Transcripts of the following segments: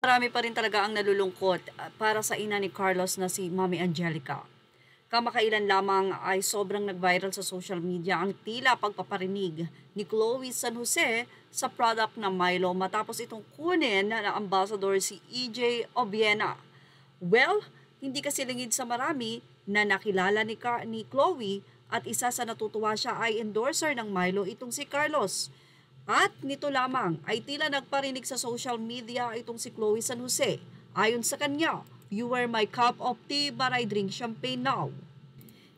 Marami pa rin talaga ang nalulungkot para sa ina ni Carlos na si Mommy Angelica. Kamakailan lamang ay sobrang nag-viral sa social media ang tila pagpaparinig ni Chloe San Jose sa product na Milo matapos itong kunin na ambassador si EJ Obiena. Well, hindi kasi lingid sa marami na nakilala ni Chloe at isa sa natutuwa siya ay endorser ng Milo itong si Carlos. At nito lamang ay tila nagparinig sa social media itong si Chloe San Jose. Ayon sa kanya, "You were my cup of tea but I drink champagne now."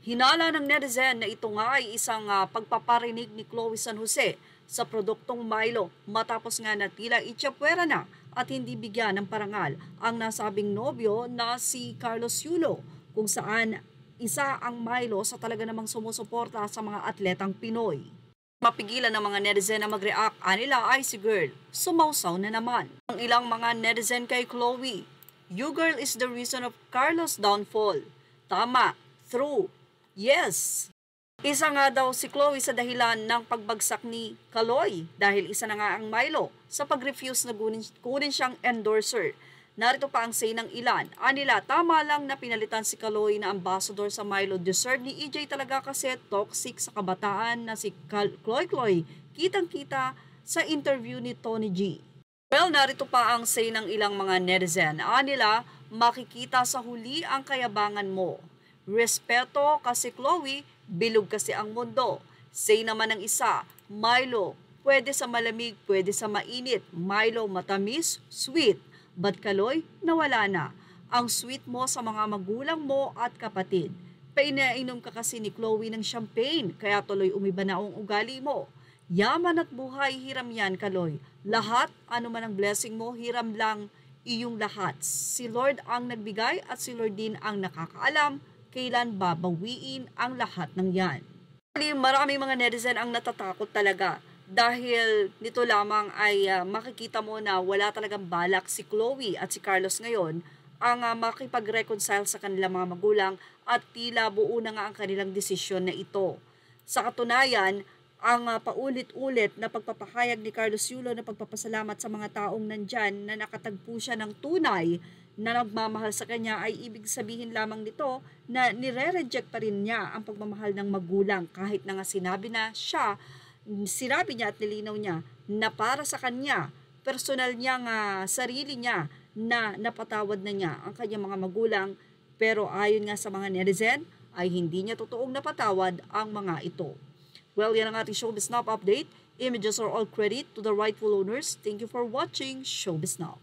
Hinala ng netizen na ito nga ay isang pagpaparinig ni Chloe San Jose sa produktong Milo matapos nga na tila itsapwera na at hindi bigyan ng parangal ang nasabing nobyo na si Carlos Yulo kung saan isa ang Milo sa talaga namang sumusuporta sa mga atletang Pinoy. Mapigilan ng mga netizen na mag-react, anila ay si Girl, sumausaw na naman. Ang ilang mga netizen kay Chloe, "You girl is the reason of Carlos' downfall." Tama, true, yes. Isa nga daw si Chloe sa dahilan ng pagbagsak ni Kaloy dahil isa na nga ang Milo sa pag-refuse na kunin siyang endorser. Narito pa ang say ng ilan. Anila, tama lang na pinalitan si Kaloy na ambassador sa Milo. Deserve ni EJ talaga kasi toxic sa kabataan na si Chloe. Kitang-kita sa interview ni Tony G. Well, narito pa ang say ng ilang mga netizen. Anila, makikita sa huli ang kayabangan mo. Respeto kasi Chloe, bilog kasi ang mundo. Say naman ng isa, Milo, pwede sa malamig, pwede sa mainit. Milo, matamis, sweet. But Kaloy, nawala na. Ang sweet mo sa mga magulang mo at kapatid. Painainom ka kasi ni Chloe ng champagne, kaya tuloy umiba na ang ugali mo. Yaman at buhay, hiram yan, Kaloy. Lahat, ano man ang blessing mo, hiram lang iyong lahat. Si Lord ang nagbigay at si Lord din ang nakakaalam kailan babawiin ang lahat ng yan. Maraming mga netizen ang natatakot talaga. Dahil nito lamang ay makikita mo na wala talagang balak si Chloe at si Carlos ngayon ang makipag-reconcile sa kanilang mga magulang at tila buo na nga ang kanilang desisyon na ito. Sa katunayan, ang paulit-ulit na pagpapahayag ni Carlos Yulo na pagpapasalamat sa mga taong nandyan na nakatagpo siya ng tunay na nagmamahal sa kanya ay ibig sabihin lamang nito na nire-reject pa rin niya ang pagmamahal ng magulang kahit na nga sinabi niya at nilinaw niya na para sa kanya, personal niya nga sarili niya na napatawad na niya ang kanyang mga magulang pero ayon nga sa mga netizen ay hindi niya totoong napatawad ang mga ito. Well, yan ang ating Showbiz Now update. Images are all credit to the rightful owners. Thank you for watching Showbiz Now.